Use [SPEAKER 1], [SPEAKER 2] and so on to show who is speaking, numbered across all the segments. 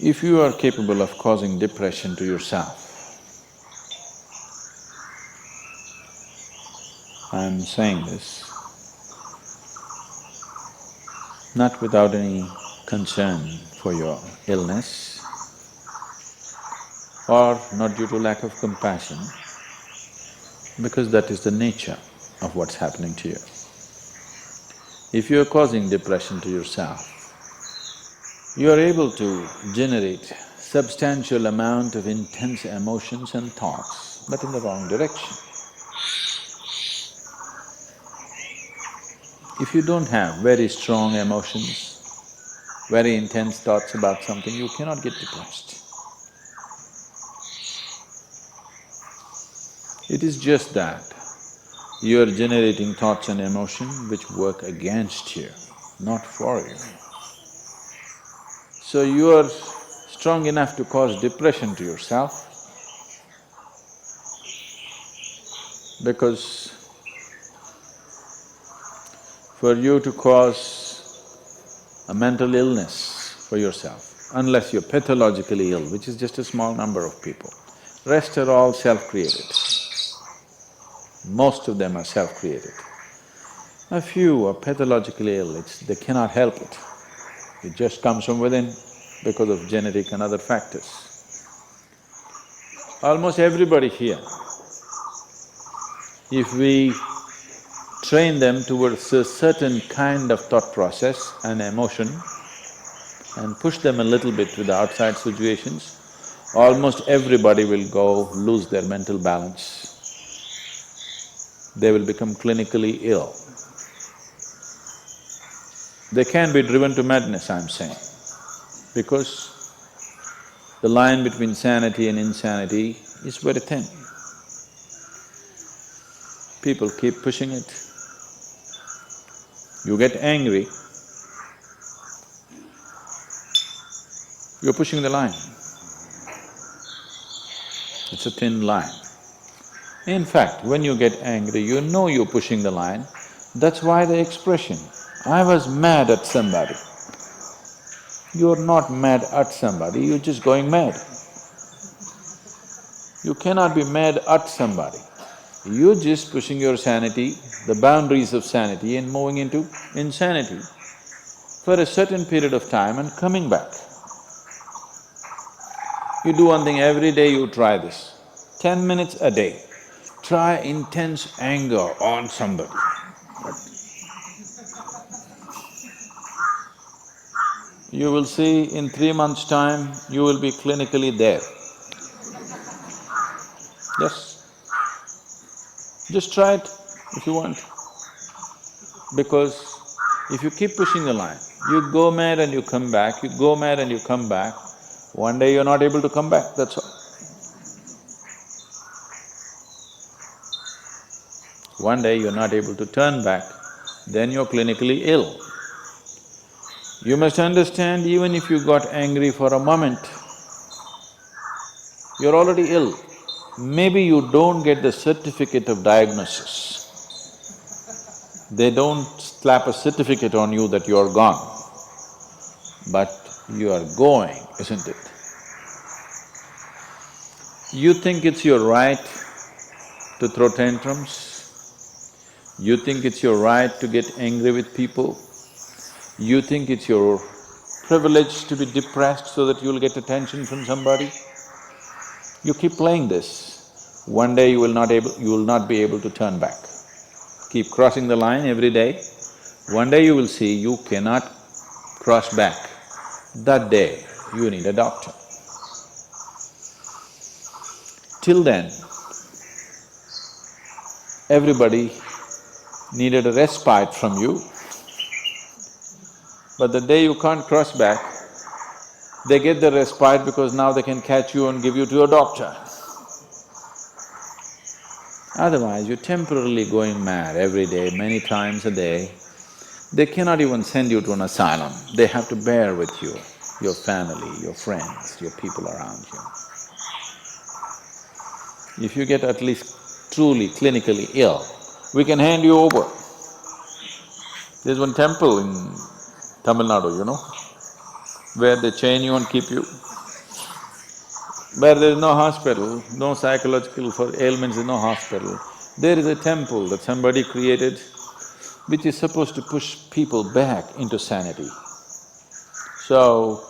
[SPEAKER 1] If you are capable of causing depression to yourself, I'm saying this not without any concern for your illness or not due to lack of compassion, because that is the nature of what's happening to you. If you're causing depression to yourself, you are able to generate substantial amount of intense emotions and thoughts, but in the wrong direction. If you don't have very strong emotions, very intense thoughts about something, you cannot get depressed. It is just that you are generating thoughts and emotions which work against you, not for you. So you are strong enough to cause depression to yourself because for you to cause a mental illness for yourself, unless you're pathologically ill, which is just a small number of people, rest are all self-created. Most of them are self-created. A few are pathologically ill, they cannot help it. It just comes from within because of genetic and other factors. Almost everybody here, if we train them towards a certain kind of thought process and emotion and push them a little bit with the outside situations, almost everybody will go lose their mental balance. They will become clinically ill. They can be driven to madness, I'm saying, because the line between sanity and insanity is very thin. People keep pushing it. You get angry, you're pushing the line. It's a thin line. In fact, when you get angry, you know you're pushing the line. That's why the expression, I was mad at somebody. You're not mad at somebody, you're just going mad. You cannot be mad at somebody. You're just pushing your sanity, the boundaries of sanity, and moving into insanity for a certain period of time and coming back. You do one thing every day, you try this, 10 minutes a day. Try intense anger on somebody. You will see in 3 months' time, you will be clinically there. Yes. Just try it if you want. Because if you keep pushing the line, you go mad and you come back, you go mad and you come back, one day you're not able to come back, that's all. One day you're not able to turn back, then you're clinically ill. You must understand, even if you got angry for a moment, you're already ill. Maybe you don't get the certificate of diagnosis. They don't slap a certificate on you that you're gone, but you are going, isn't it? You think it's your right to throw tantrums? You think it's your right to get angry with people? You think it's your privilege to be depressed so that you'll get attention from somebody? You keep playing this, one day you will not be able to turn back. Keep crossing the line every day, one day you will see you cannot cross back. That day, you need a doctor. Till then, everybody needed a respite from you, but the day you can't cross back, they get the respite because now they can catch you and give you to a doctor. Otherwise, you're temporarily going mad every day, many times a day. They cannot even send you to an asylum, they have to bear with you, your family, your friends, your people around you. If you get at least truly clinically ill, we can hand you over. There's one temple in Tamil Nadu, where they chain you and keep you. Where there is no hospital, no psychological for ailments, there is no hospital, there is a temple that somebody created which is supposed to push people back into sanity. So,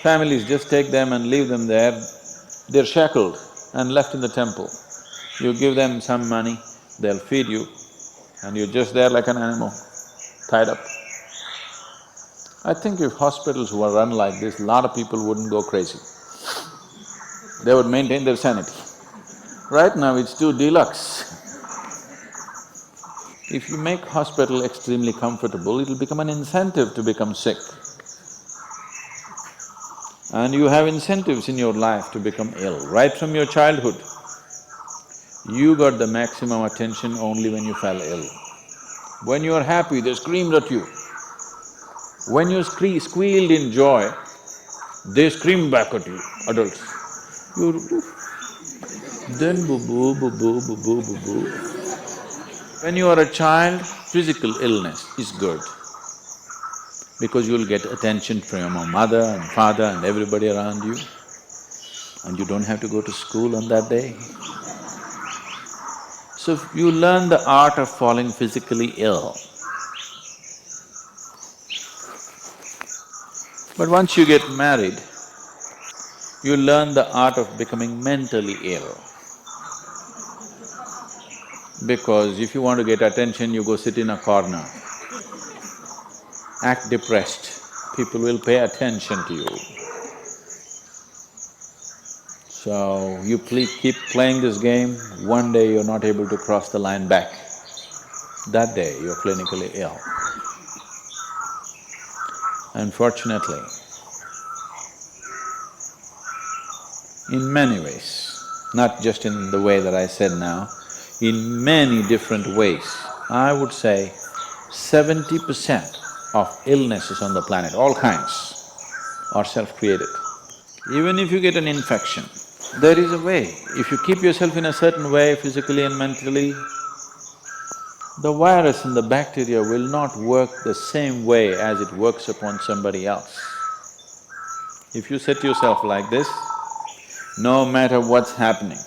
[SPEAKER 1] families just take them and leave them there, they're shackled and left in the temple. You give them some money, they'll feed you, and you're just there like an animal, tied up. I think if hospitals were run like this, a lot of people wouldn't go crazy. They would maintain their sanity. Right now it's too deluxe. If you make hospital extremely comfortable, it'll become an incentive to become sick. And you have incentives in your life to become ill. Right from your childhood, you got the maximum attention only when you fell ill. When you are happy, they screamed at you. When you squealed in joy, they screamed back at you, adults. You… then boo-boo, boo-boo, boo-boo, boo-boo. When you are a child, physical illness is good because you'll get attention from your mother and father and everybody around you, and you don't have to go to school on that day. So you learn the art of falling physically ill. But once you get married, you learn the art of becoming mentally ill. Because if you want to get attention, you go sit in a corner, act depressed, people will pay attention to you. So you keep playing this game, one day you're not able to cross the line back. That day you're clinically ill. Unfortunately, in many ways, not just in the way that I said now, in many different ways, I would say 70% of illnesses on the planet, all kinds, are self-created. Even if you get an infection, there is a way. If you keep yourself in a certain way, physically and mentally, the virus and the bacteria will not work the same way as it works upon somebody else. If you set yourself like this, no matter what's happening,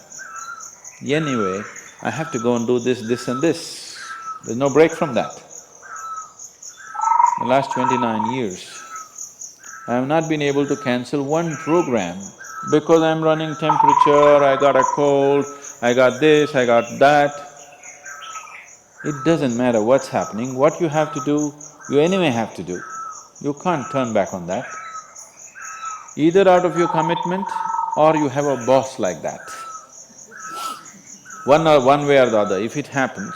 [SPEAKER 1] anyway, I have to go and do this, this and this. There's no break from that. The last 29 years, I have not been able to cancel one program because I'm running temperature, I got a cold, I got this, I got that. It doesn't matter what's happening, what you have to do, you anyway have to do. You can't turn back on that. Either out of your commitment or you have a boss like that. One way or the other, if it happens,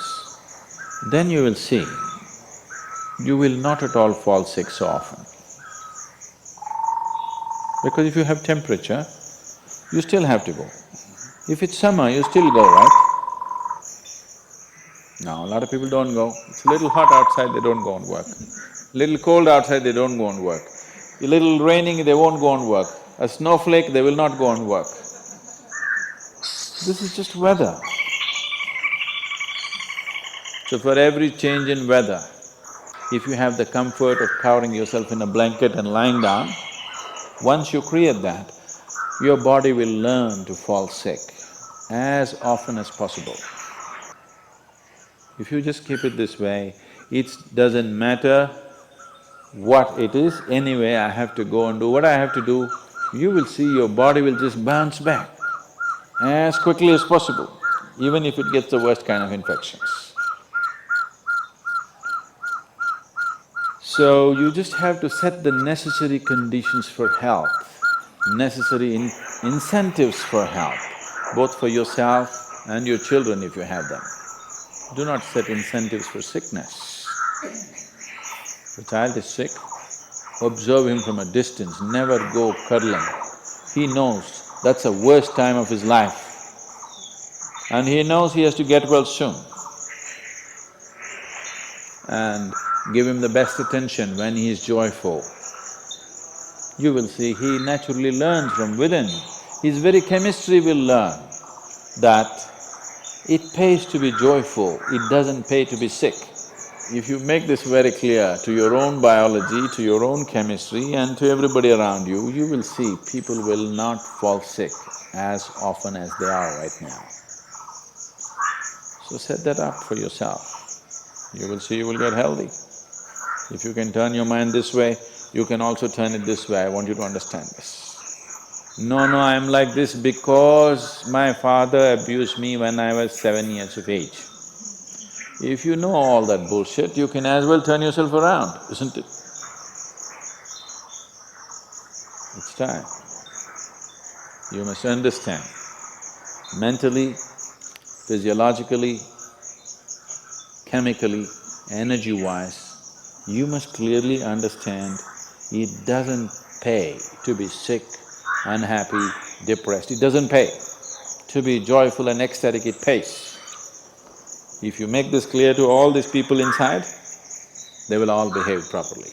[SPEAKER 1] then you will see, you will not at all fall sick so often. Because if you have temperature, you still have to go. If it's summer, you still go, right? Now, a lot of people don't go. It's a little hot outside, they don't go and work. Little cold outside, they don't go and work. A little raining, they won't go and work. A snowflake, they will not go and work. This is just weather. So for every change in weather, if you have the comfort of covering yourself in a blanket and lying down, once you create that, your body will learn to fall sick as often as possible. If you just keep it this way, it doesn't matter what it is, anyway I have to go and do what I have to do, you will see your body will just bounce back as quickly as possible, even if it gets the worst kind of infections. So you just have to set the necessary conditions for health, necessary incentives for health, both for yourself and your children if you have them. Do not set incentives for sickness. The child is sick, observe him from a distance, never go cuddling. He knows that's the worst time of his life and he knows he has to get well soon. And give him the best attention when he is joyful. You will see he naturally learns from within. His very chemistry will learn that it pays to be joyful, it doesn't pay to be sick. If you make this very clear to your own biology, to your own chemistry and to everybody around you, you will see people will not fall sick. as often as they are right now. So set that up for yourself. You will see you will get healthy. If you can turn your mind this way, you can also turn it this way. I want you to understand this. No, I'm like this because my father abused me when I was 7 years of age. If you know all that bullshit, you can as well turn yourself around, isn't it? It's time. You must understand, mentally, physiologically, chemically, energy-wise, you must clearly understand it doesn't pay to be sick, unhappy, depressed. It doesn't pay. To be joyful and ecstatic, it pays. If you make this clear to all these people inside, they will all behave properly.